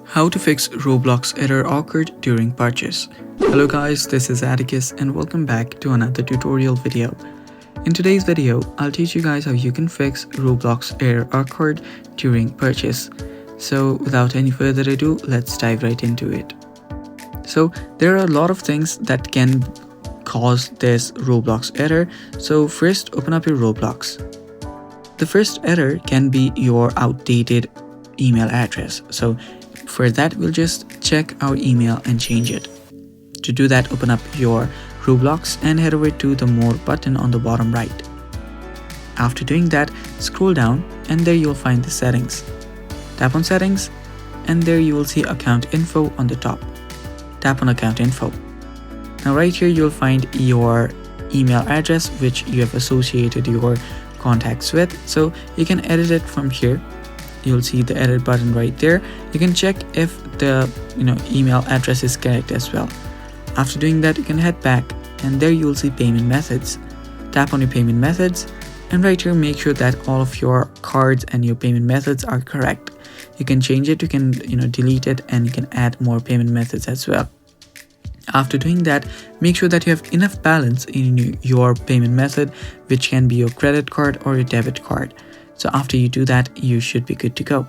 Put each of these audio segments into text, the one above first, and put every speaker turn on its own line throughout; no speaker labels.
How to fix Roblox error occurred during purchase. Hello guys, this is Atticus and welcome back to another tutorial video. In today's video, I'll teach you guys how you can fix Roblox error occurred during purchase. So without any further ado, let's dive right into it. So there are a lot of things that can cause this Roblox error. So first, open up your Roblox. The first error can be your outdated email address. So for that, we'll just check our email and change it. To do that, open up your Roblox and head over to the More button on the bottom right. After doing that, scroll down and there you'll find the settings. Tap on settings and there you will see account info on the top. Tap on account info. Now right here you'll find your email address which you have associated your contacts with. So you can edit it from here. You'll see the edit button right there. You can check if the email address is correct as well. After doing that, you can head back and there you will see payment methods. Tap on your payment methods and right here make sure that all of your cards and your payment methods are correct. You can change it, you can delete it, and you can add more payment methods as well. After doing that, make sure that you have enough balance in your payment method, which can be your credit card or your debit card. So after you do that, you should be good to go.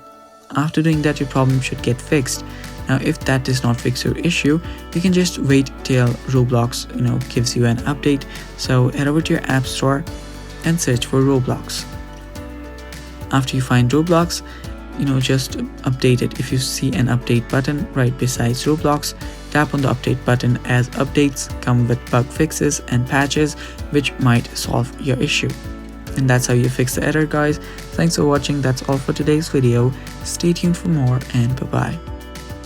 After doing that, your problem should get fixed. Now, if that does not fix your issue, you can just wait till Roblox, gives you an update. So head over to your app store and search for Roblox. After you find Roblox, just update it. If you see an update button right besides Roblox, tap on the update button as updates come with bug fixes and patches which might solve your issue. And that's how you fix the error, guys. Thanks for watching. That's all for today's video. Stay tuned for more and bye-bye.